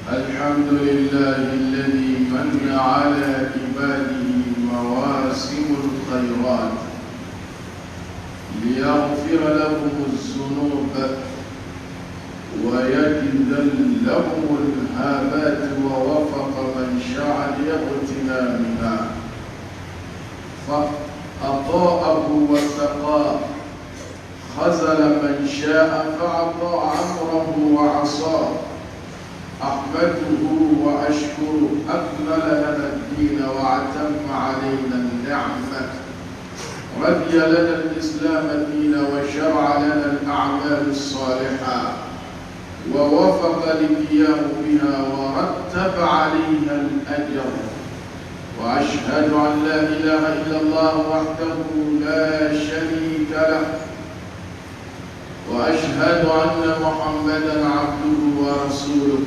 الحمد لله الذي من على عباده مواسم الخيرات ليغفر لهم الذنوب ويجزل لهم الهابات ووفق من شاء لاغتنامها فأطاعه واتقاه خذل من شاء فأطاع أمره وعصاه أحمده وأشكره أكمل لنا الدين وأتم علينا النعمة رضي لنا الإسلام دينا وشرع لنا الأعمال الصالحة ووفق للقيام بها ورتب عليها الأجر وأشهد أن لا إله إلا الله وحده لا شريك له وأشهد أن محمدًا عبده ورسوله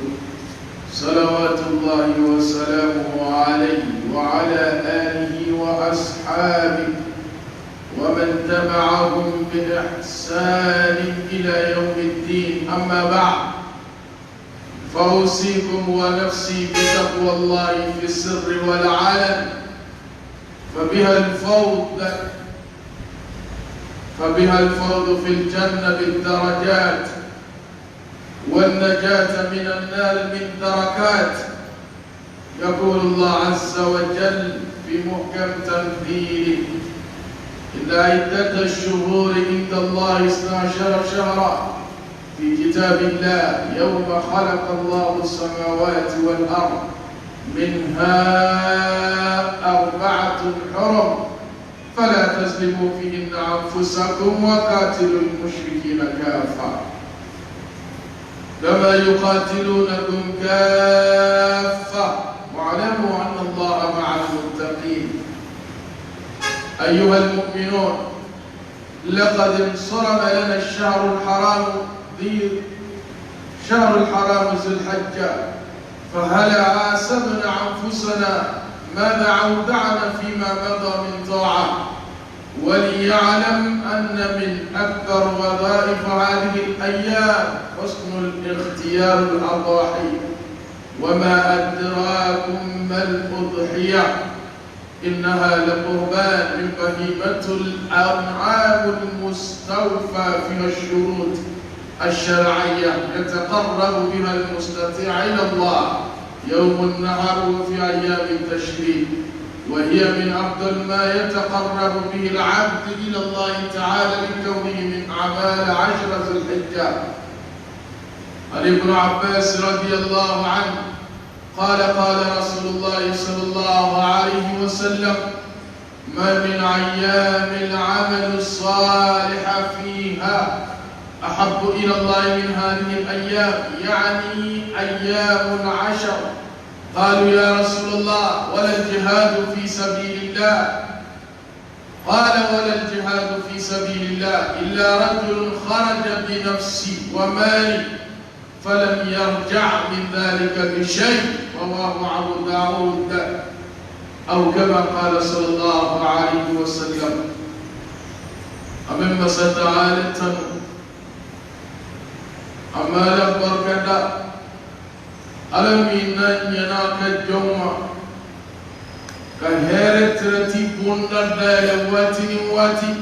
صلوات الله وسلامه عليه وعلى آله وأصحابه ومن تبعهم بإحسان إلى يوم الدين أما بعد فأوصيكم ونفسي بتقوى الله في السر والعلن فبها الفوز في الجنة بالدرجات والنجاة من النار بالدركات. يقول الله عز وجل في محكم تنزيله إن عدة الشهور عند الله 12 شهرا في كتاب الله يوم خلق الله السماوات والأرض منها 4 حرم فلا تظلموا فيهن أنفسكم وقاتلوا المشركين كافة كما يقاتلونكم كافة واعلموا أن الله مع المتقين. أيها المؤمنون لقد انصرم لنا الشهر الحرام ذو الحجة فهل عاسبنا أنفسنا ماذا أودعنا فيما مضى من طاعة وليعلم أن من أكبر وظائف هذه الأيام حسن الاختيار الأضاحي وما أدراكم ما الأضحية إنها لقربان من بهيمة الأنعام المستوفى فيها الشروط الشرعية يتقرب بها المستطيع إلى الله يوم النحر وفي أيام التشريق وهي من أفضل ما يتقرب به العبد إلى الله تعالى لكونه من أعمال 10 ذي الحجة. عن ابن عباس رضي الله عنه قال رسول الله صلى الله عليه وسلم ما من أيام العمل الصالح فيها أحب إلى الله من هذه الأيام يعني أيام 10. قالوا يا رسول الله ولا الجهاد في سبيل الله؟ قال ولا الجهاد في سبيل الله إلا رجل خرج بنفسه وماله فلم يرجع من ذلك بشيء رواه أبو داود أو كما قال صلى الله عليه وسلم. أمما ستعالتنا أما لبركة ألمينا يناك الجوما كهيرت رتيبون الدالة واتي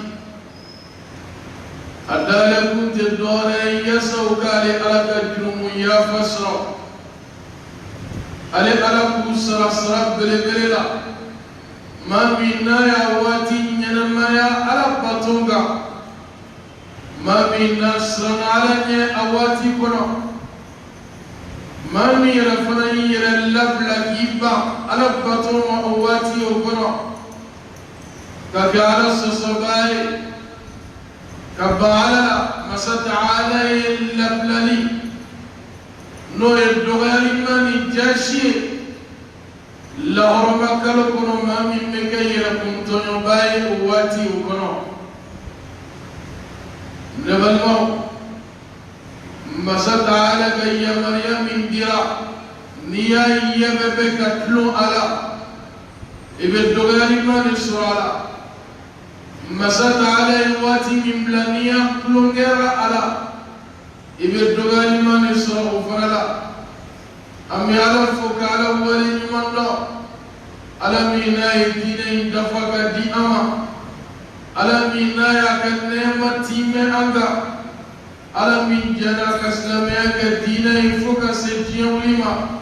الدالة كنت الدولة يسوك لألك الجنوم يا فسر ألك أسر سرب بلبلا ما منا يا واتي ينما يا ألك بطنغا ما منا سرن على أواتي كنا ما ميرا فنير اللبلا يبا ألك بطنغا أواتي وكنا كجالس سصباي كبالا مسد علي اللبللي نو الدغاري ماني جاشي لهرمك لكم ما من مكيركم تنباي قواتي وكنو نبلغو مسد على كي مريم اندرا نيا يببك تلو على ابن الدغاري ماني سرالا مسد على الواتي من بلانيا كلونجر على ibe dogali mani soro fanala ami ala foka ala wali nyumando ala mina idine dafaga di ama ala mina ya kanema time anga ala min jana kaslama ka dina foka se lima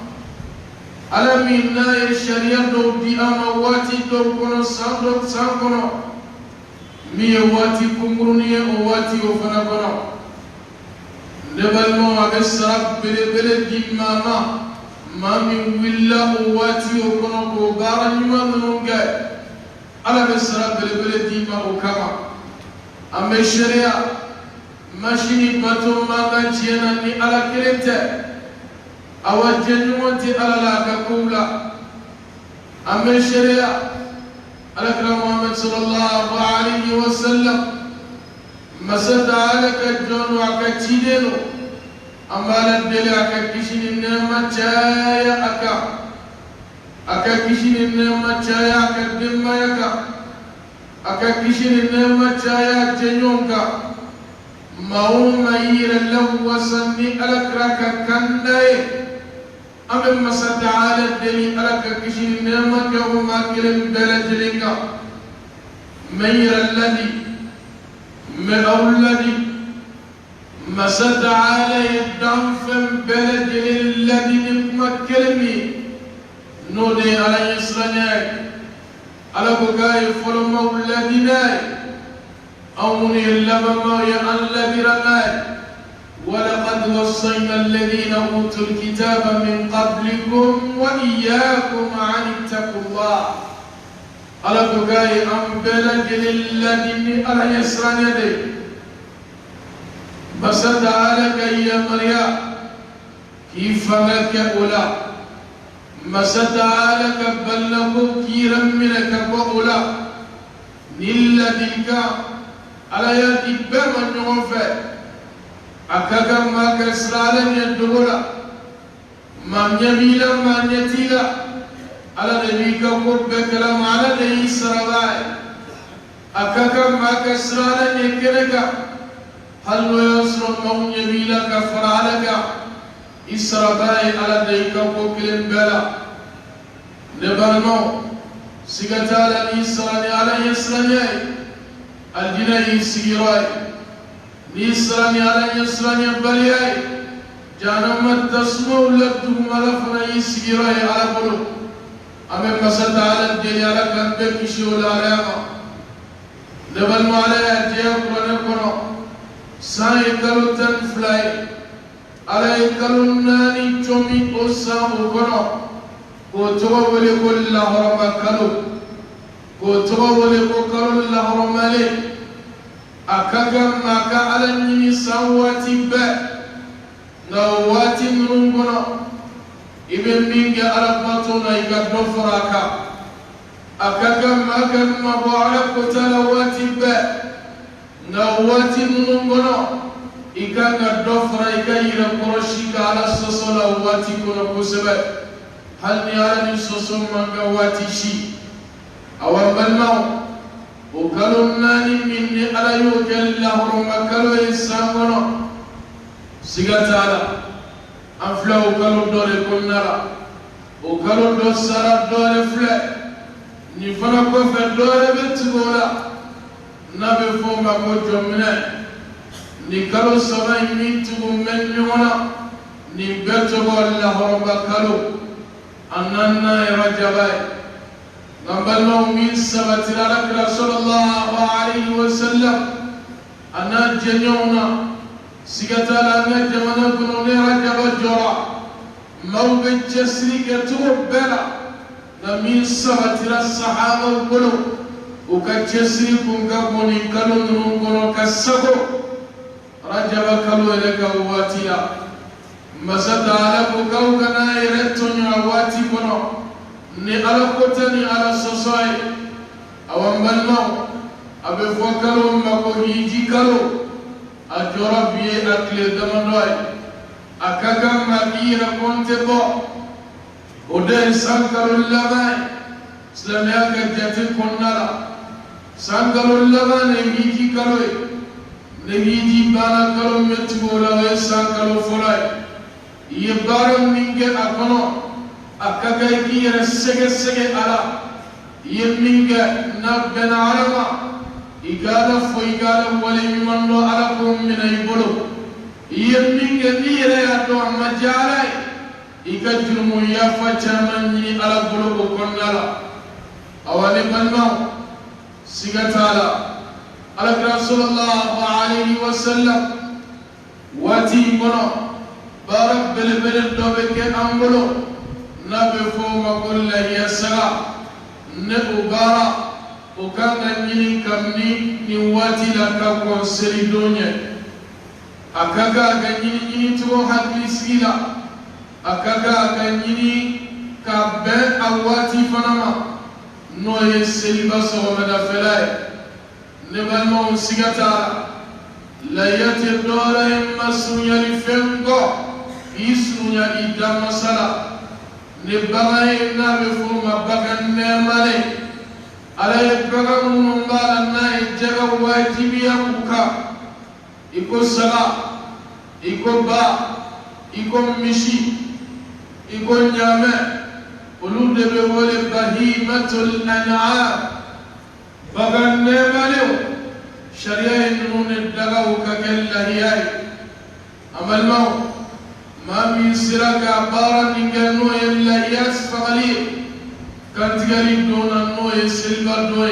ala mina ya sharia do di ama wati do kono sankono mi wati kumuruni o wati o fana kono nebalmo abe sarab bele di mama mami willa o wati o kono ko bara nyuma nunga ala be sarab bele di ma o kama ame sharia mashini bato manga jena ni ala kirete awajenwonti ala la ka kula ame sharia على كلام محمد صلى الله عليه وسلم مسد عليك الجون وكتيدنو أما لدلع كشين النعمة جاية أكا كشين النعمة جاية كدم أكا كشين النعمة جاية جنونك ما هو مير له وسني على كراك كنداي أمم مسد على الدليل على كشين النعمة وما كلم بلدلك مير الذي الذي مسد على الدنف بلد الذي نمكلمي نودي على يسرناك على بقاي فلما الذي أوني اللبما يا الذي رماك ولقد وصينا الذين أوتوا الكتاب من قبلكم وإياكم أن اتقوا الله على بقاي أم بلد الذي على يسرناك مسد عليك يا مريم كيف لك أولى مسد عليك بلغوا كيرا منك وأولى نلذيك على يدي بمن يوفى أكاكا ما كسرالا يدولا ما نبيلا ما نتيلا على نبيك قربك لم على نبي سراباي أكاكا ما كسرالا يكنك هل يسر مون يبيلا كفرالك إسراباي على نبيك قربك بلا نبرنو سيغتالا إسراني على يسراني الجنائي سيراي نيسراني على يسراني بلياي جانما تسمو لكتم ملفنا يسيراي على قلوب أمن مسد على الدنيا على كنبك شول عليها نبل ما عليها جيب ونكونا سايكالو تنفلاي عليكالو ناني جمي أسام وكونا كوتوا ولكل لهرم كالو كوتوا ولكل لهرم عليه أكاكا ماكا على النساء واتبا نوات نرنبنا ابن مينجا أرقبتنا يقدر فراكا أكاكا ماكا مبارك قتل واتبا نوات نرنبنا إكا قدر إكا يرقرشيك على السصول واتكنا كسبا هل نيالا نسصول مانجا واتشي أولا بالمو وكلوا ناني مني على يوكل الله رمكلوا إنساننا سيغتالا أنفلا وكلوا دول كنرا وكلوا دول سراب دول فلا نفنا كوفة دول بتقولا نبي فوما كوجو منا نكلوا سبعي ميتو من يونا نبتغو الله رمكلوا أننا يرجباي نبل من سبت لك رسول الله عليه وسلم أنا جنيونا سيقتال أنا جمنا كنوني رجب الجرى مو بالجسري كتوبلا نمين سبت للصحابة القلو وكجسري كنكبوني كنون ننقنو كالسكو رجب كلو لك واتيا مسد على كوكنا يرتون واتي كنو ni ala kotani ala sosai awam balmo abe fokalo mako hiji kalo ajora biye akle damandoy akaka magira konte bo ode sankarul labai islamia ka jati konnala sankarul labai ne hiji kalo ne hiji bana kalo metgola we sankalo folay yebaram minge akono akagay ki yere sege ala yeminge na benarama igala fo igala wale mimando ala ko minay bolo yeminge ni yere ato majalay ikajrumu ya fachamanni ala bolo konnala awale banno sigatala ala sallallahu alaihi wasallam wati kono barak bele dobe ke ambolo nabe fo magolla yasara ne ubara ukanga nyini kamni ni wati la ka konseri donye akaga ga nyini to hadisila akaga ga nyini ka be awati fanama no ye seliba so mada felay ne balmo sigata la yati dora masunya li fengo isunya ida masala ne bagay na be fuma bagan ne male ala bagam ngala na jaga wajibiya kuka iko sala iko ba iko mishi iko nyame ulu de be wole bahimatul an'am bagan ne male sharia inun daga ukakella hiyai amal mau ما من سرك عبارة إنجنو إلا ياس فغلي كانت غريب دون النوي سلبر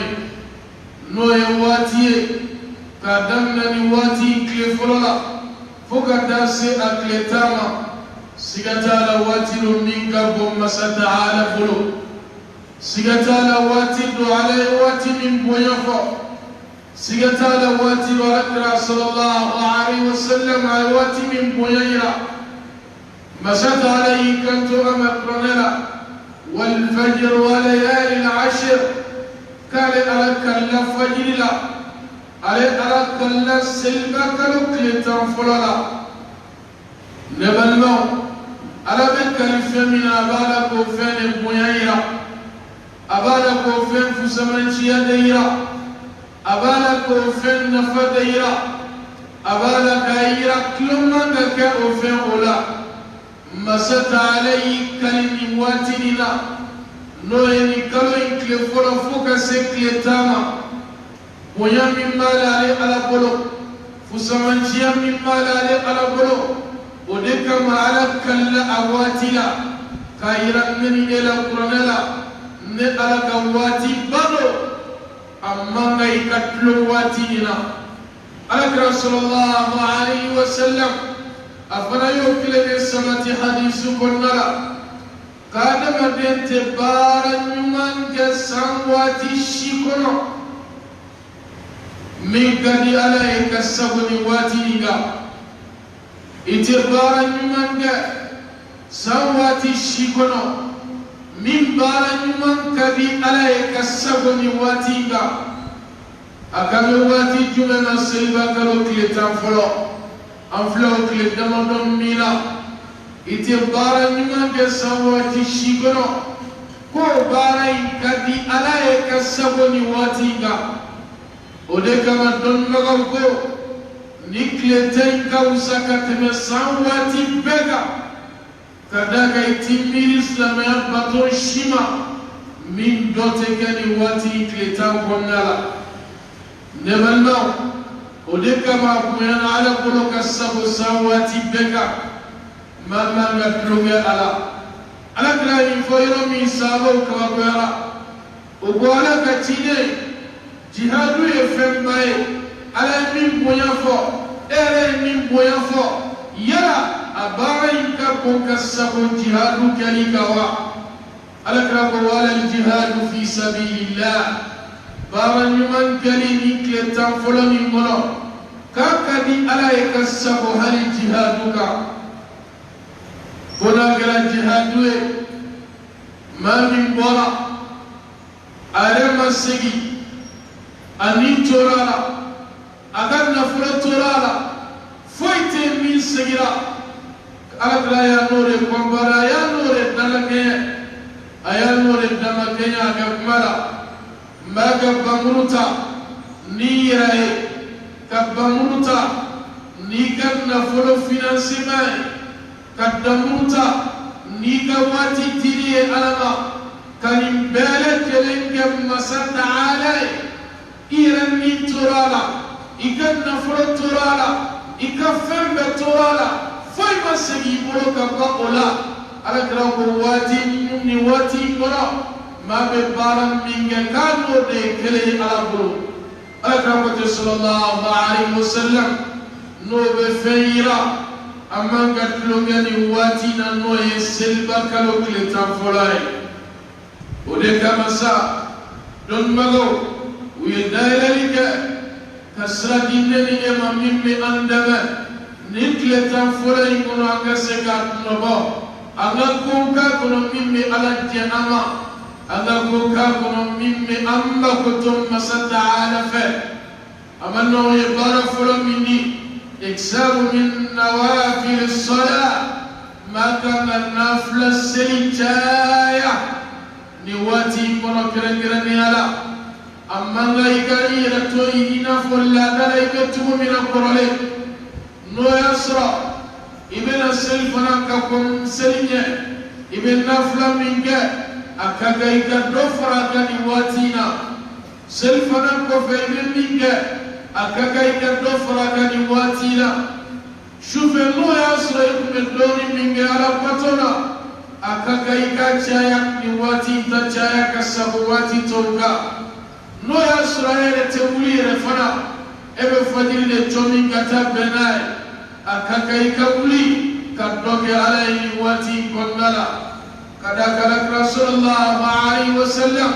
نوي واتي كادمنا نواتي كلفولا فوكا سي أكلتاما سيغتا واتي منك بوم ستعالى فلو سيغتا واتي على واتي من بويفو سيغتا واتي ورقرا صلى الله عليه وسلم على واتي من بويرا مسات عليه كنت أمقرنلا والفجر وليالي العشر قال ألك الفجر لا ألك السلبك لك تنفللا نبلو ألبك الفمن أبالك وفين بويرا أبالك وفين فسمنشي ديرا أبالك وفين نفديرا أبالك أيرا كلمك وفين أولا مسات عليه كلمة واتننا نويني كلمة كلفولا فوكا سكلتاما ويا من مال على بلو فسمنشيا من مال على بلو ودكما على كلا أواتنا كايرا من إلى قرنلا نقل كواتي بلو أما غي كتلو واتننا على رسول الله عليه وسلم أفلا يوكل بسمة حديث كنلا قادم بنت بارا يمان كسان واتي الشيكونا من قد عليك السبن واتي نيغا اتبارا يمان كسان واتي الشيكونا من بارا يمان قد عليك السبن واتي نيغا أكامي واتي جمنا سيبا كالو كلتان فلو أنفلو كلي دمدم ميلا إتي بارا نيمان كسواتي شيكونو كو بارا كدي على كسبوني واتيغا ودك ما دون مغاوكو نيكلتين كاوسا كتم سواتي بيغا كداك يتمير إسلامي بطو شيما من دوتكني واتي كلتان كونالا نبلو ودك ما كوينا على كلك السبو سواتي بكا ما نتلوغي على كلاين فويرو من سابو كوابيرا وقوالا كتيني جهادو يفهم باي على من بويافو إيري من بويافو يلا أبارين كبوك السبو جهادو كاليكوا على كلاين الجهاد في سبيل الله بارا نمان كلي نيكل تنفل من منو كاكدي على يكسبو هل جهادك فناقل الجهاد ما من برا أرم السجي أني ترالا أغن نفر ترالا فايت من سجرا أغلا يا نور كمبرا يا نور دلكي أيا نور دلكي أغمرا ما كبمرتا نيرا كبمرتا نيكا نفلو فينانسيماي كدموتا نيكا واتي تيري ألما كان بالك لنك مسد علي إيراني ترالا إيكا نفلو ترالا إيكا فم ترالا فايما سيجي بروكا قولا على كراكو واتي نمني واتي برا ما ببارا من كانوا دي كلي على برو على كراكو صلى الله عليه وسلم نو بفيرا أما قتلوني واتينا نو يسلبا كالو كلتان فلاي ودكا مسا دون مغو ويدايل لك كسرا دينني يما ممي أندما نكلتان فلاي كنو أنك سكات نبو أنك كونكا كنو ممي ألانتي أما أنك كونكا كنو ممي أما كتم مسا تعالى فيه أما نو يبارا فلا مني إكساب من نوافل الصلاة ما كان النافل السلجاية نواتي كنا كرنكرني على أما لا يكاري رتوي نافل لا تلا يكتب من القرآن نو يسرى ابن السلفنا كم سلجة ابن نافل منك أكاكا يكدفر كنواتينا سلفنا كفي منك أكاكا يكدفر كنواتينا شوف الله يسرى يكمل دوني منك على بطنا أكاكا يكاتشايا نواتي تاتشايا كسابواتي توقع نو يسرى يتولي رفنا ebe fadili chomi kata benai akaka ikabuli kadoke alai wati kongala kada kala Rasulullah alaihi wasallam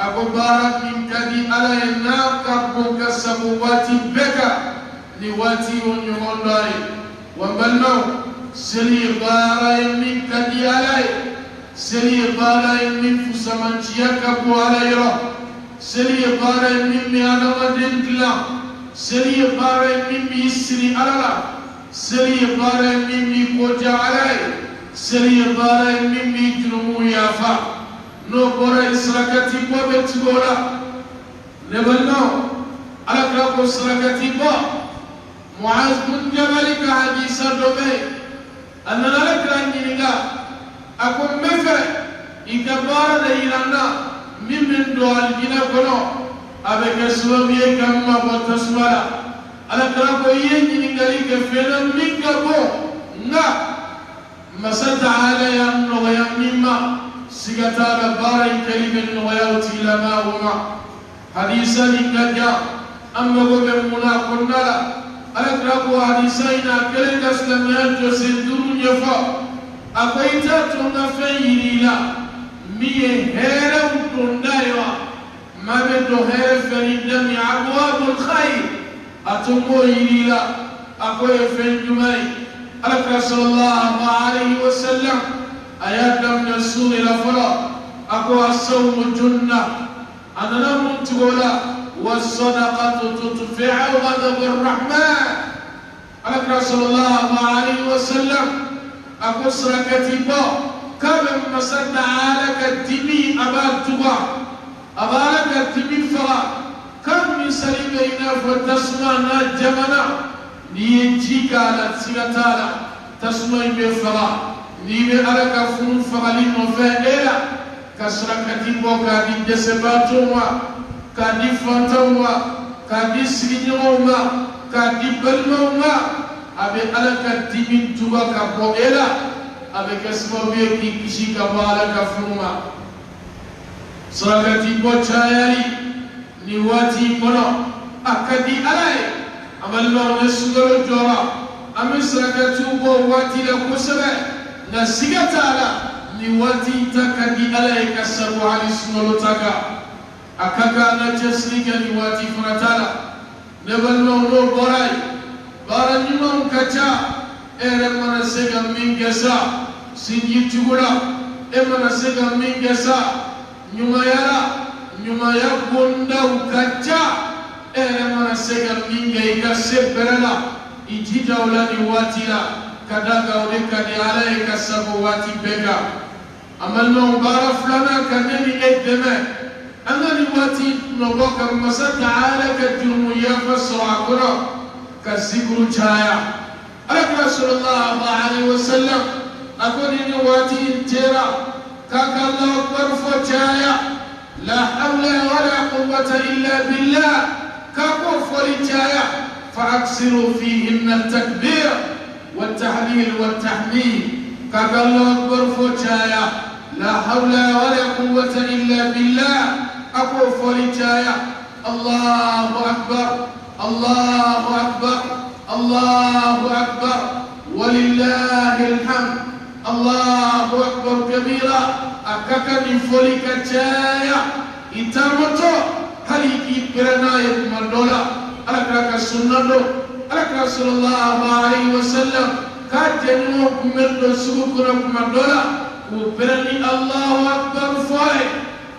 Abu Barak min kadi alai na kabu kasabu wati beka ni wati onyondai wambalno seli bara min kadi alai seli bara min fusamanchia kabu alai ro seli bara min mi adamadin kila سري باري ممي سري ألالا سري باري ممي كوجا علي سري باري ممي جنمو يافا نو بورا إسراكتي بو بتغولا نبلنو على كراكو إسراكتي بو معاذ بن جبل كحديثة دوبي أننا لك رانجينيغا أكون مفر إكبارا دهيرانا ممن دوال جنا كنو avec aswabiye kamma botaswala ala kara ko yenni ni ngali ke fela minga bo nga masata ala ya no ya mimma sigata la bari kalimen no ya tilama huma hadisa ni ngaja amma go be muna konnala ala kara ko hadisa ina kale kaslamaya to sinduru nyafa abaita to nga fayirila miye hera utondaiwa ما بده هيف الدم أبواب الخير أتمو إلى أقوى في الجمعي ألك رسول الله عليه وسلم آيات من السور إلى فرا أقوى الصوم جنة أنا لم تقول والصدقة تدفع غضب الرحمن ألك رسول الله عليه وسلم أقوى سركتي كم مسد عليك الدمي أبال تبع أبارك التمفرا كم من سليمينا فتسمعنا جمنا نيجيك على سيغتالا تسمعي بفرا نيبي أرك فنون فرالين وفائلا كسرك تيبو كادي جسباتوما كادي فانتوما كادي سينيوما كادي بلموما أبي أرك التمين توبا كابوئلا أبي كسمو بيكي كشيك أبارك فنوما سرقتي بوچايالي نواتي كنو أكدي علي أمالله نسغل جورا أمي سرقتي بواتي لكسبة نسيقت على نواتي تكدي علي كسبو علي سنولو تكا أكاكا نجسلك نواتي فرطالا نبالله نو براي بارا نمو كتا إرمنا سيغا من جسا سنجي تغلا إرمنا سيغا من جسا nyuma ya bonda ukacha mana sega minga ikaseberala ijita ulani watila kadaga uleka ni ala ikasabu wati bega amalno ubara fulana kaneni edeme angani wati noboka masata ala kajumuya fasra akura كذكر جايا ألك رسول الله عليه وسلم أقول إن واتي تيرا كاك الله أكبر فجايا لا حول ولا قوة إلا بالله كاكو فرجايا فأكثروا فيهن التكبير والتحليل والتحميد كاك الله أكبر فجايا لا حول ولا قوة إلا بالله أكو فرجايا الله أكبر الله أكبر الله أكبر ولله الحمد الله أكبر كبيرا أكاكني فوليك جايا إتامتو هليكي برناية مردولا ألك السنة ألك رسول الله عليه وسلم كاتنو كمردو سبكنا مردولا وبرني الله أكبر فاي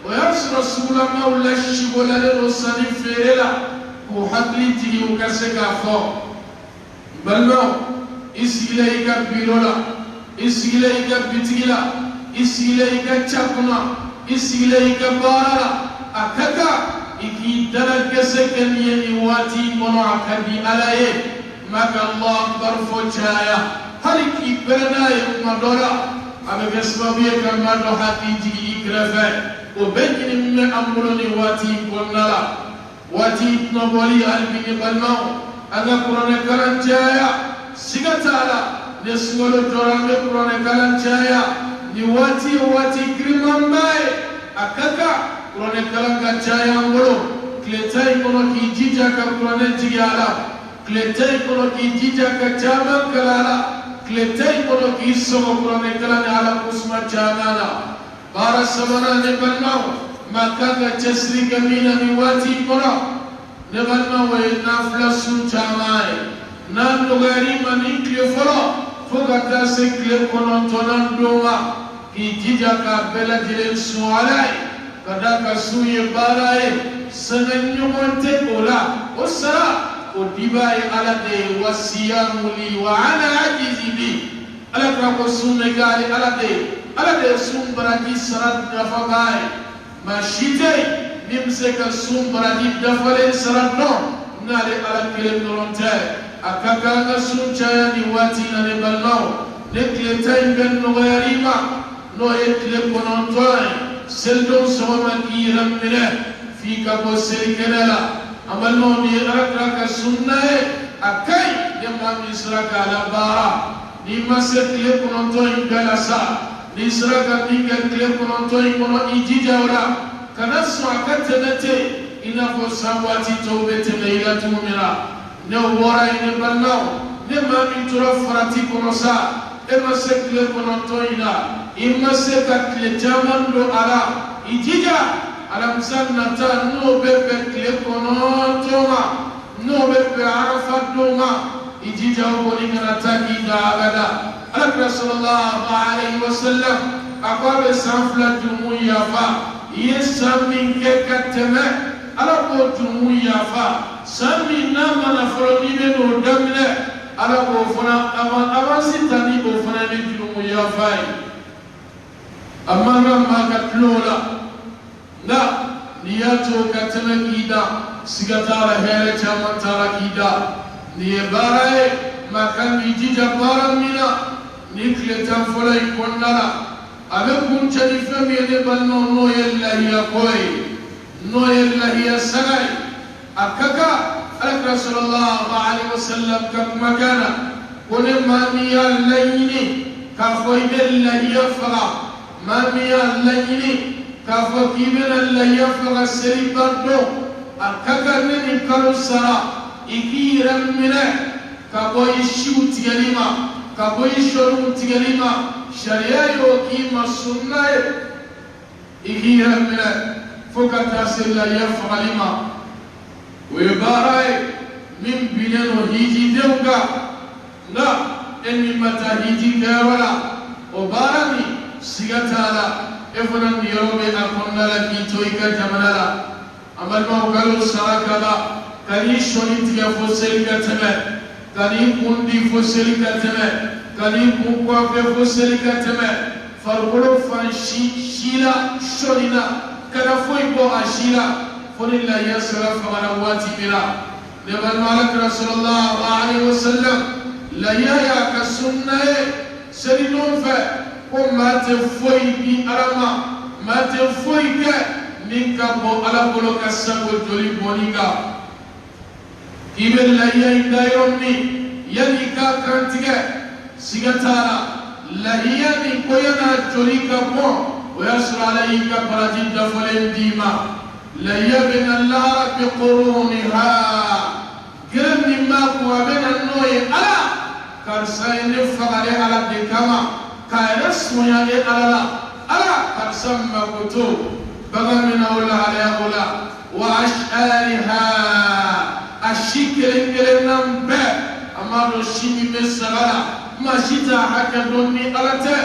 ويرسل رسول مولى الشبولا للرسل فيرلا وحقلتي وكسكا فوق بلو إسيليك بيرولا إسيليك بتيلا إسيليك تشاكنا إسيليك بارلا أكاكا إكي درك سكن ينواتي منو أكدي عليه مك الله أكبر فوجايا هلكي برناية مدولا أبي بسببية كما دو حقيتي إكرافة وبين من أمرني واتي كونلا واتي نبولي ألبني بالمو أنا قرآن كلام جايا سيغتالا نسمولو جرامي قرآن كلام جايا نواتي واتي كريمان باي أكاكا قرآن كلام جايا مولو كلتاي كونو كي جيجا كقرآن جيالا كلتاي كونو كي جيجا كجامان كلالا كلتاي كونو كي سوغو قرآن كلام على قسمة جامانا بارا سمانا نبالمو ما كان تسري كمينا نواتي كونو نبالما وينافلا سنجاماي نان لغاري مني كيفلا فوقتا سكلي كونتونان دوما كي جيجا كابلا جلين سوالاي كداك سوي باراي سننيومنتي اولا وسرا وديباي على دي وصيام لي وعلى عجزي بي على كراكو سنغالي على دي سنبراجي سرات دفاقاي ما شيتي nimseka sumbradi dafale saranno nale ala kele noronte akaka na sunchaya ni wati na ne balmao ne kletai ben no yarima no etle konontoy seldon soma kiram mire fi ka bo selkenela amalno ni araka sunnae akai ne mami sraka la bara ni masekle konontoy galasa ni sraka ni kle konontoy kono ijija ora كنسوا كتنتي إنا فسواتي توبة ليلة مؤمنة نورا إن بلناو نما من ترفرتي كنسا إما سكل كنطوينا إما سكل جامن لو على إجيجا على مسنة نو ببكل كنطوما نو بب عرفت دوما إجيجا وبولينا تاكي دا أبدا ألك رسول الله عليه وسلم أقوى سنفلة جموية فا يسامين كتمة على بوتمو يافا سامين نام نفرني بنو دمنا على بوفنا أما ستاني بوفنا بجمو يافا أما ما كتلولا لا نياتو كتمة كيدا سيغتارا هيرة جامان تارا كيدا نيباراي ما كان يجي جبارا منا نيكلتان فلا يكون لنا أبكم شريفا يدبلنا نويا الله كوي نويا الله سغاي أكاكا ألك رسول الله عليه وسلم كما كان ونما ميا الليني كفوي بالله يفرع ما ميا الليني كفوي بالله يفرع سريبردو أكاكا نني كالسرا إكيرا منه كبوي شوت يلما كبوي شروت يلما شريعة وكيما السنة إكيرا منه فكتا سلا يفعل ما ويباراي من بنين وهيجي دوكا لا إني متى هيجي كاولا وبارني سيغتالا إفنان يرومي أكونا لكي تويكا جمالا أمال ما وقالوا سراكالا كاني شونيتيا فوسيلكا تمه كاني كوندي فوسيلكا تمه كاني كوكوا فوسيلكا تمه فرقلو فانشي شيلا شونينا كنا فوي بو أشيلا فلله يسرى فمنواتي بنا نبال مالك رسول الله عليه وسلم لا يا كسنة سرينون فا وما تفوي بي أرما ما تفوي ك نيكا بو على بلو كسب جولي بونيكا كيبل لا يا إندايروني ينيكا كرانتيكا سيغتارا لا يا نيكوينا جولي كبو ويسر عليك براجين دفلين ديما لا يبن الله بقرونها قرن ما قوى بين النوي على كرسين فغالي على الدكامة كايرس ويالي على كرسم مكتوب بغى من أولا على أولا وأشعارها الشكل كلنام بي أما الشيء مسغلا ما شتا حكا دوني على تي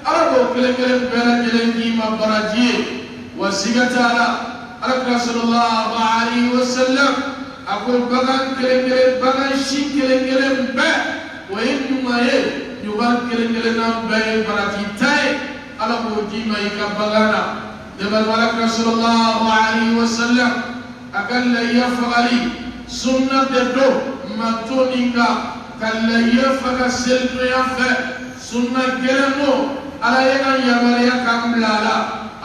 أربو كلن بلا جلنجي ما براجي وسيغتا على رسول الله عليه وسلم أقول بغان بغان شي كلن با وإنما يبان كلن با براجي تاي على بوجي ما يكبغانا دبل ملك رسول الله عليه وسلم أقل يفعلي سنة دو ماتونيكا كلا يفعل سلم يفعل سنة كلمو على يغن يمريا كاملالا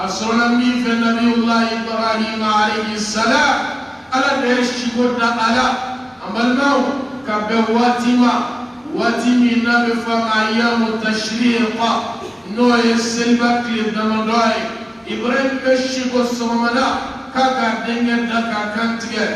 أصرنا من في نبي الله إبراهيم عليه السلام على بيشيكونا على أمالناو كبواتما واتمي نبي فما أيام التشريق نو يسلبك للدمدوي إبراهيم بيشيكو السمنا كاكا دنجا دكا كانتجا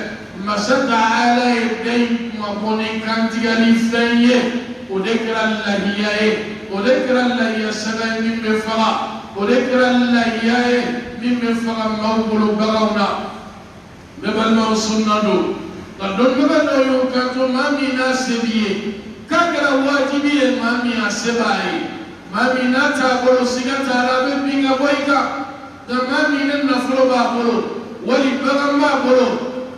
مسد على يدين مبوني كانتجا لفنيه وذكر الله ياه وذكر الله يسمع من مفرا وذكر الله ياه من مفرا موبل بغونا ببل موصلنا دو قدون ببل يوكاتو مامي ناسبيه كاكرا واجبيه مامي أسباي مامي ناتا بلو سيغتا رابل بيغا بويكا دا مامي ننفلو بابلو ولي بغما بلو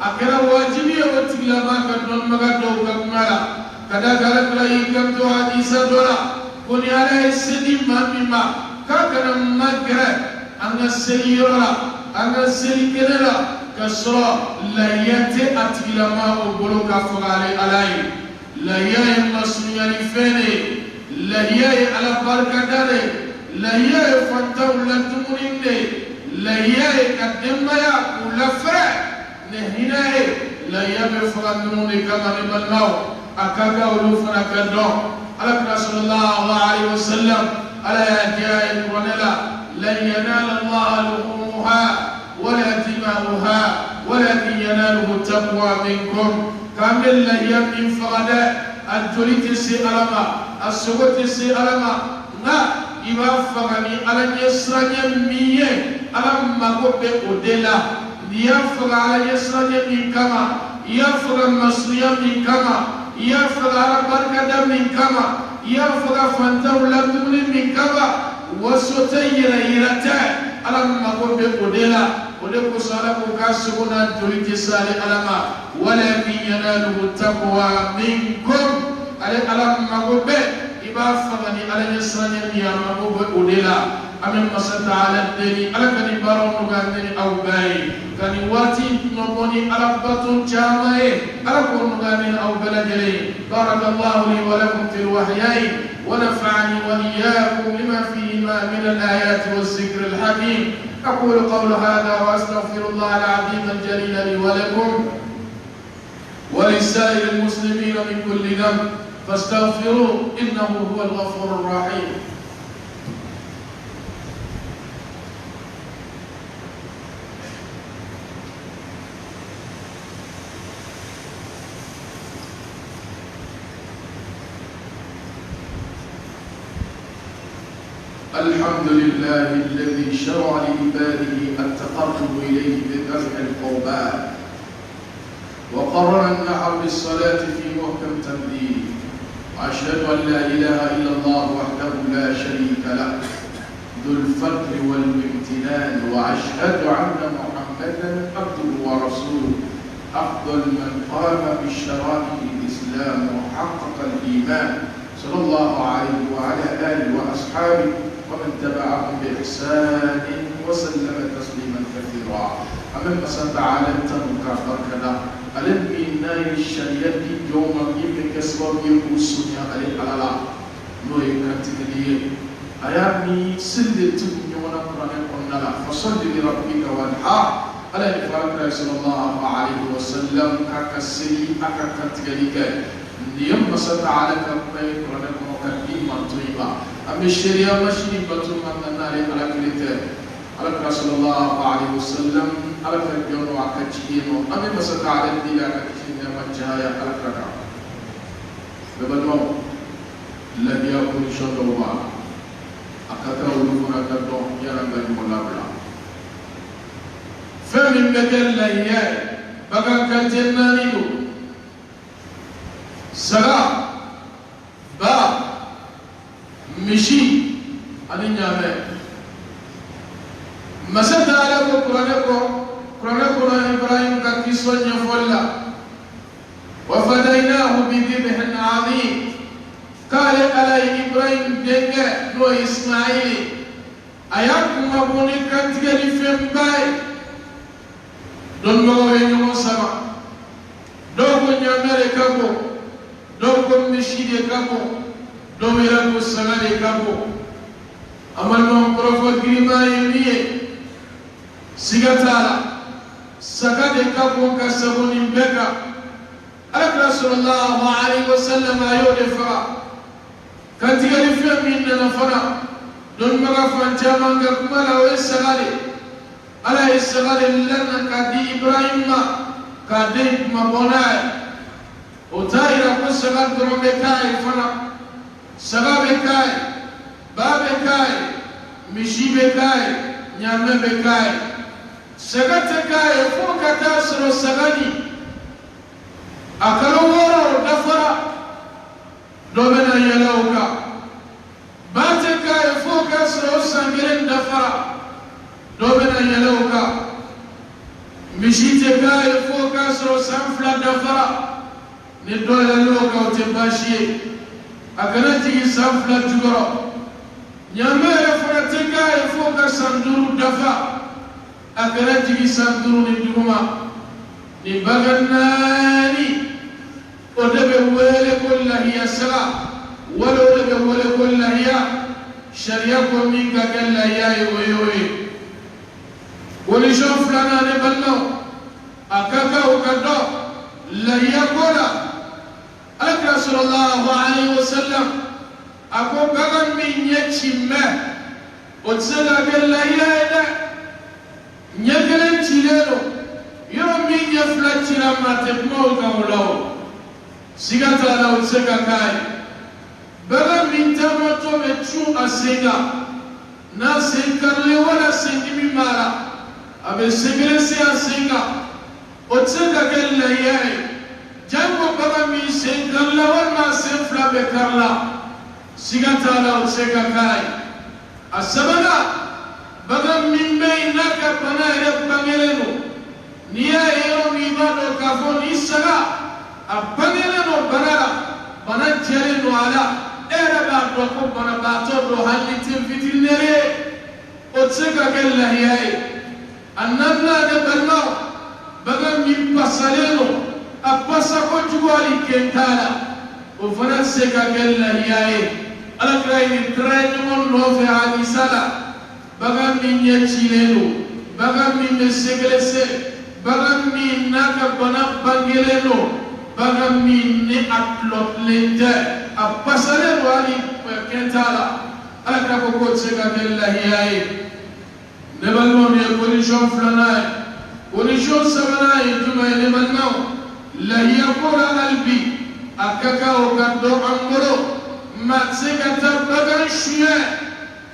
أكرا واجبيه وتقلا ما قدون مغادو كمالا kada galak lagi kam tu hadisa dola kuni ala sedi mamima kakana magre anga selira anga selikera kasra la yati atilama o bolo ka fogale alai la yay masmiya li fene la yay ala barakadare la yay fantaw la tumurinde la yay kademaya ula fra nehinae la yay fogandumuni kama ni balmao أكاكا ولوفنا كدو على رسول الله عليه وسلم على جاء ونلا لن ينال الله لحومها ولا دماؤها ولكن يناله التقوى منكم كامل لا يمن فغدا الجليت سي ألما السوت سي ألما نا إما فغني على يسرى يمية ألما قب أدلا يفغ على يسرى يمين كما يفغ مصريا من كما يفرغ على بركة من كما يفرغ فانتو لدول من كما وسوتير يرتا على مقوم بقدلا ودكو صالحو كاسبنا تريد سالي علما ولكن يناله التقوى منكم على مقوم إبا فغني على يسرني يا مقوم بقدلا أمن مصد على الدين على كني بارون نغاندني أو باي كني واتي نبوني على بطن جامعي على كون نغاندني أو بلدلي بارك الله لي ولكم في الوحيين ونفعني وإياكم لما فيهما من الآيات والذكر الحكيم أقول قول هذا وأستغفر الله العظيم الجليل لي ولكم ولسائر المسلمين من كل ذنب فاستغفروه إنه هو الغفور الرحيم. الحمد لله الذي شرع لعباده التقرب إليه بذبح القربان وقرن النحر بالصلاة في محكم تنزيله وأشهد أن لا إله إلا الله وحده لا شريك له ذو الفضل والامتنان وأشهد أن محمدا عبده ورسوله أفضل من قام بشرائع الإسلام وحقق الإيمان صلى الله عليه وعلى آله وأصحابه ومن تبعهم بإحسان وسلم تسليما كثيرا. أمام مسألة عالم تنكا فركنا ألم إنا الشريعة يوم يمكن كسباب يقول سنيا عليه على لو يكتدليه أيامي سلت يوم قرآن قلنا فصل لربك وانحر على الفرق صلى الله عليه وسلم كسري أكتدليه اليوم مسألة عالم كبير قرآن قرآن منطقة أما الشريعة مشي بطل من النار على كريته على صلى الله عليه وسلم على كريون وعكتشينو أما مسألة عالم دي كتشينو مجايا على كركا ببنو لم يكن شنوا أكثر ولونا كدون ينبغي ملابلا فمن بدل ليه بقى كتنانيو سلام با مشي أني نعمة مسألة على قرآن إبراهيم كتيسون يفعل وفديناه بذبح عظيم قال على إبراهيم دنجة نو إسماعيل أياكم أبوني كتير فيم باي دون بقول يوم سما دون نعمة كابو دون مشي كابو دون يرمو سما كابو أمانو بروفو كريما يميه سيغتالا سكاد كابو كسبوني بكا أرك رسول الله عليه وسلم أيودفا كانت يلفي من نفنا دون مغفان جامان كمالا ويسغالي على يسغالي لنا كادي إبراهيم كادي مبوناي وتايرا كسغال درومكاي فنا سغابكاي بابكاي مشيبكاي نعمبكاي سغتكاي فوق تاسر سغني أكلوا دفرا دومنا يلوكا باتكاي فوق تاسر سغرين دفرا دومنا يلوكا مشيتكاي فوق تاسر سنفلا دفرا ندول يلوكا وتباشي أكنتي سنفلا جغرا nyamere frateka ifoka sanduru dafa akara jigi sanduru ni duguma ni baganani odebe wele kullahiya sala wala odebe wele kullahiya sharia ko minga kala yayi oyoyi woni shoflana ne ballo akaka ukado la yakola alaka sallallahu alaihi wasallam ako bagan min yachimme otsela gella yeda nyagelen chilelo yo min yaflatira mate moga ulaw sigata la otsega kai bagan min tamato bechu asega na senkarle wala sendimi mara abe segrese asega otsega gella yeda jango bagan min senkarla wala senfla bekarla sigata la useka kai asabana bagam min bainaka panaya pangeleno niya yero mibado kafo nisaga apangeleno banara banajere no ala era ba do ko bana ba to do halite fitinere useka gella hiyai annanna de balma bagam min pasaleno apasa ko jugoli kentala o fana seka gella hiyai ala kay traînement no fe ali sala bagam min yachilelo bagam min seglese bagam min naka bana bangelelo bagam min ne atlot lente apasale wali kentala ala ka ko tsega billahi ay ne balmo ne condition flana condition sabana yuma ne balmo la yakura albi akaka o kaddo amro matsega tabagan shuye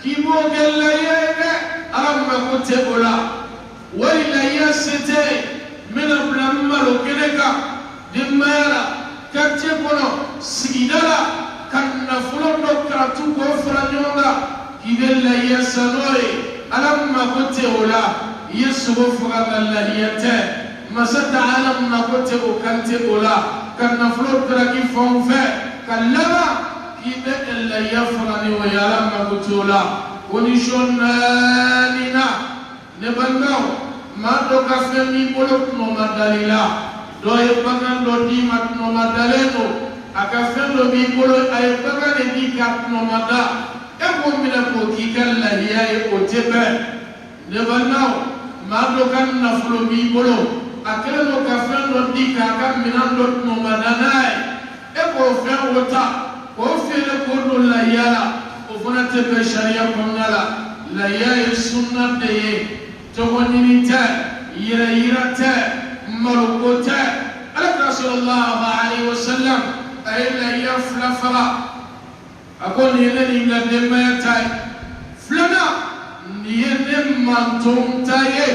kibo gelayene amma kutebola wala yasete min ablamalo keneka dimara katebono sigidala kanna fulondo karatu ko franyonga kibella yasanoi alamma kutebola yesugo fuga lahiyate masata alamma kutebo kantebola kanna fulondo karaki fonfe kallama kibe illa yafrani wa yalamma kutula ونشنالنا نبناو ma do ka fɛn min bolo tuma ma dalila dɔ ye bagan dɔ d'i ma tuma ma dalen don a ka fɛn dɔ b'i bolo a ye bagan de d'i ka tuma ma da e k'o minɛ k'o k'i ka lahiya ye o tɛ bɛn ne balimaw maa dɔ ka nafolo b'i bolo a kɛlen don ka fɛn dɔ di k'a ka minɛn dɔ tuma ma da n'a ye e k'o fɛn o ta k'o feere k'o don lahiya la o fana tɛ bɛn sariya kɔnɔna la lahiya ye sunna de ye tɔgɔ ɲini tɛ yɛrɛ yira tɛ maloko tɛ alakira sallallahu alaihi wasallam a ye lahiya fila faga a ko nin ye ne ni n ka denbaya ta ye filanan nin ye ne mantonw ta ye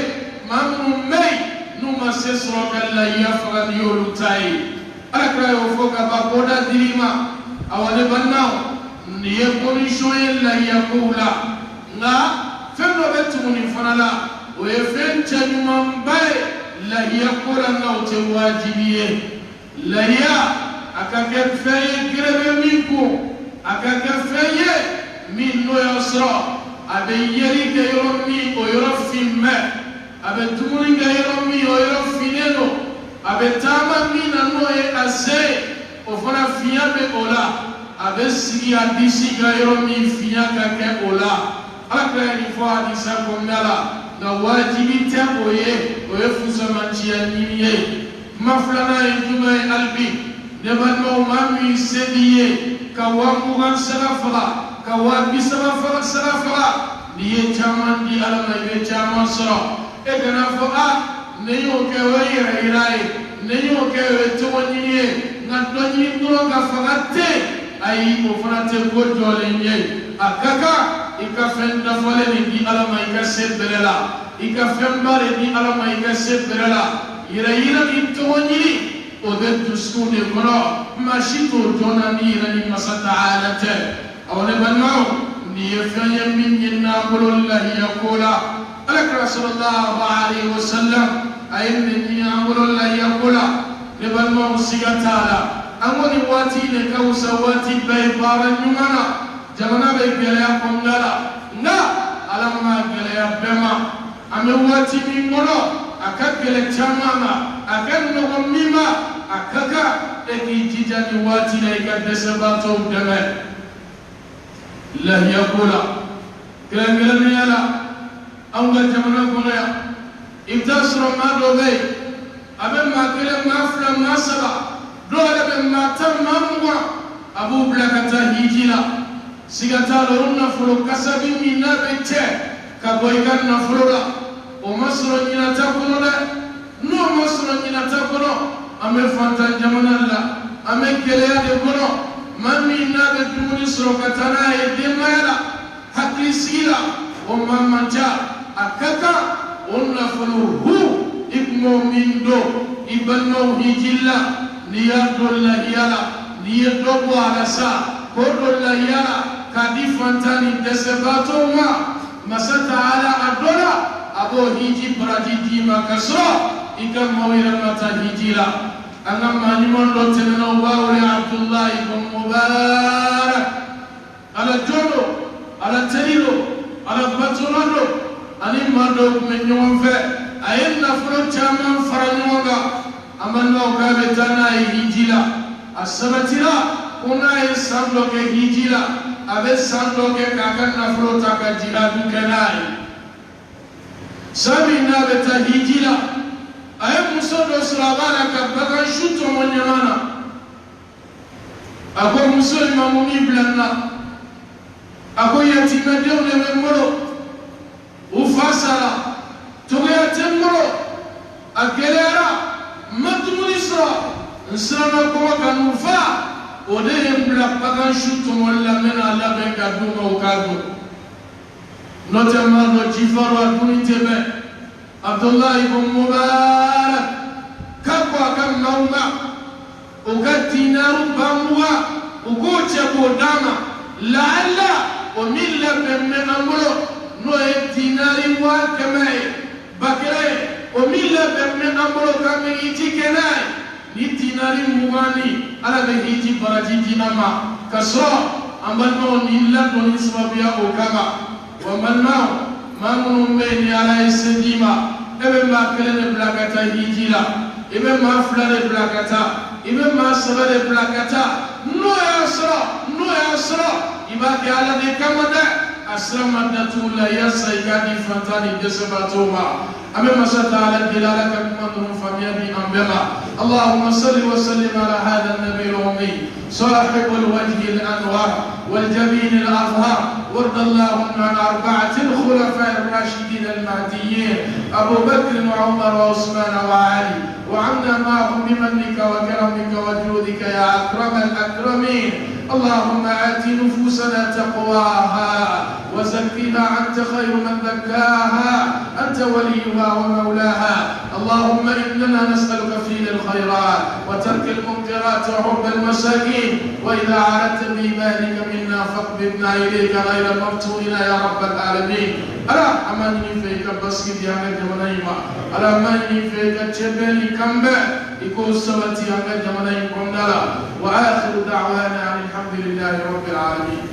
maa minnu bɛ yen n'u ma se sɔrɔ ka lahiya faga ni y'olu ta ye alakira y'o fɔ ka ban k'o da dir'i ma awa ne balimaw nin ye condition ye lahiya kow la nka fɛn dɔ bɛ tugu nin fana la o ye fɛn cɛɲumanba ye lahiya ko la nka o tɛ wajibi ye lahiya a ka kɛ fɛn ye gɛrɛ bɛ min kun a ka kɛ fɛn ye min n'o y'a sɔrɔ a bɛ yeli kɛ yɔrɔ min o yɔrɔ finmɛ a bɛ dumuni kɛ yɔrɔ min o yɔrɔ finnen don a bɛ taama min na n'o ye a se o fana fiɲɛ bɛ o la a bɛ sigi a disi ka yɔrɔ min fiɲɛ ka kɛ o la alakira ye nin fɔ hadisa kɔnɔna la nka wajibi tɛ o ye fusamaciya ɲini ye kuma filanan ye jumɛn ye hali bi ne balimaw maa min se b'i ye ka 20 saga faga ka 30 saga faga n'i ye caman di ala ma i bɛ caman sɔrɔ e kana fɔ a ne y'o kɛ o ye yɛrɛ yira ye ne y'o kɛ o ye tɔgɔ ɲini ye nka dɔ ɲini dɔrɔn ka faga tɛ ayi o fana tɛ ko jɔlen ye a ka kan i ka fɛn dafalen de di ala ma i ka se bɛrɛ la i ka fɛn ba de di ala ma i ka se bɛrɛ la yɛrɛ yira ni tɔgɔ ɲini o bɛ dusukun de kɔnɔ maa si t'o dɔnna ni yɛrɛ ni masa ta'ala tɛ aw ne balimaw nin ye fɛn ye min ɲinina bolo lahiya ko la alakira sallallahu alaihi wasallam a ye nin ɲini an bolo lahiya ko la ne balimaw siga t'a la an ko nin waati de ka wusa waati bɛɛ ye baara ɲuman na jamana bɛ gɛlɛya kɔnɔna la nka ala ma gɛlɛya bɛɛ ma an bɛ waati min kɔnɔ a ka gɛlɛ caman ma a ka nɔgɔn min ma a ka kan e k'i jija nin waati la i ka dɛsɛbaatɔw dɛmɛ lahiya ko la kɛrɛnkɛrɛnnenya la anw ka jamana kɔnɔ yan i bɛ taa sɔrɔ maa dɔ bɛ yen a bɛ maa kelen maa fila maa saba dɔw yɛrɛ bɛ maa 10 maa 20 a b'u bila ka taa hiji la siga t'a la o nafolo kasabi min n'a bɛ cɛ ka bɔ i ka nafolo la o ma sɔrɔ ɲinata kɔnɔ dɛ n'o ma sɔrɔ ɲinata kɔnɔ an bɛ fantan jamana la an bɛ gɛlɛya de kɔnɔ maa min n'a bɛ dumuni sɔrɔ ka taa n'a ye denbaya la hakili sigi la o maa man ca a ka kan o nafolo hu i kun b'o min don i balimaw hiji la n'i y'a don lahiya la n'i ye dɔ bɔ a la sa k'o don lahiya la k'a di fantan ni dɛsɛbaatɔw ma masa ta'ala a dɔ la a b'o hiji baraji d'i ma ka sɔrɔ i ka maaw yɛrɛ ma taa hiji la an ka maa ɲuman dɔ tɛmɛna u b'a wele Abdullahi ibn Mubarak ala jɔn don ala teri don ala batoma don ani maa dɔw tun bɛ ɲɔgɔn fɛ a ye nafolo caman fara ɲɔgɔn kan an balimaw k'a bɛ taa n'a ye hiji la a sabatira ko n'a ye san dɔ kɛ hiji la a bɛ san dɔ kɛ k'a ka nafolo ta ka jihadu kɛ n'a ye san min n'a bɛ taa hiji la a ye muso dɔ sɔrɔ a b'a la ka bagan su tɔmɔ ɲama na a ko muso in ma mun bila n na a ko yatimɛdenw de bɛ n bolo u fa sara togoya tɛ n bolo a gɛlɛyara n ma dumuni sɔrɔ n siranna kɔngɔ ka n'u fa o de ye n bila bagan su tɔmɔli la n bɛna labɛn ka d'u ma o k'a dun n'o tɛ n b'a dɔn jifaro a dumuni tɛ bɛn Abdullahi ibn Mubarak ka bɔ a ka maaw ma o ka dinaru 20 u k'o cɛ k'o d'a ma laala o min labɛn bɛ an bolo n'o ye dinari 100,000 ye bakɛrɛ ye o min labɛn bɛ an bolo k'an bɛ hiji kɛ n'a ye ni dinari 20 ni ala bɛ hiji baraji di an ma ka sɔrɔ an balimaw ni ladonni sababuya o kama wa balimaw maa minnu bɛ yen ni ala ye se d'i ma e ebe ma kelene blakata hijila ebe ma flare blakata ebe ma sabare blakata no ya sra ibaki ala de kamada asrama datula yasa igadi fantani desabatoma أمي مسات على الدلالة كمن فميدي أمبما اللهم صل وسلم على هذا النبي الأمي صاحب الوجه الأنور والجبين الأظهر وارض اللهم عن أربعة الخلفاء الراشدين المهديين أبو بكر وعمر وعثمان وعلي وعنا معهم بمنك وكرمك وجودك يا أكرم الأكرمين اللهم آت نفوسنا تقواها وزكها أنت خير من زكاها أنت وليها ومولاها اللهم إننا نسألك فيل الخيرات وترك المنكرات وحب المساكين وإذا أردت بإيمانك منا فاقبضنا إليك غير مفتونين يا رب العالمين ألا أماني فيك بسكت يا جمنايما ألا أماني فيك تشبني كمبه يكون سوتي يا جمنايما وآخر دعوانا عن الحمد لله رب العالمين.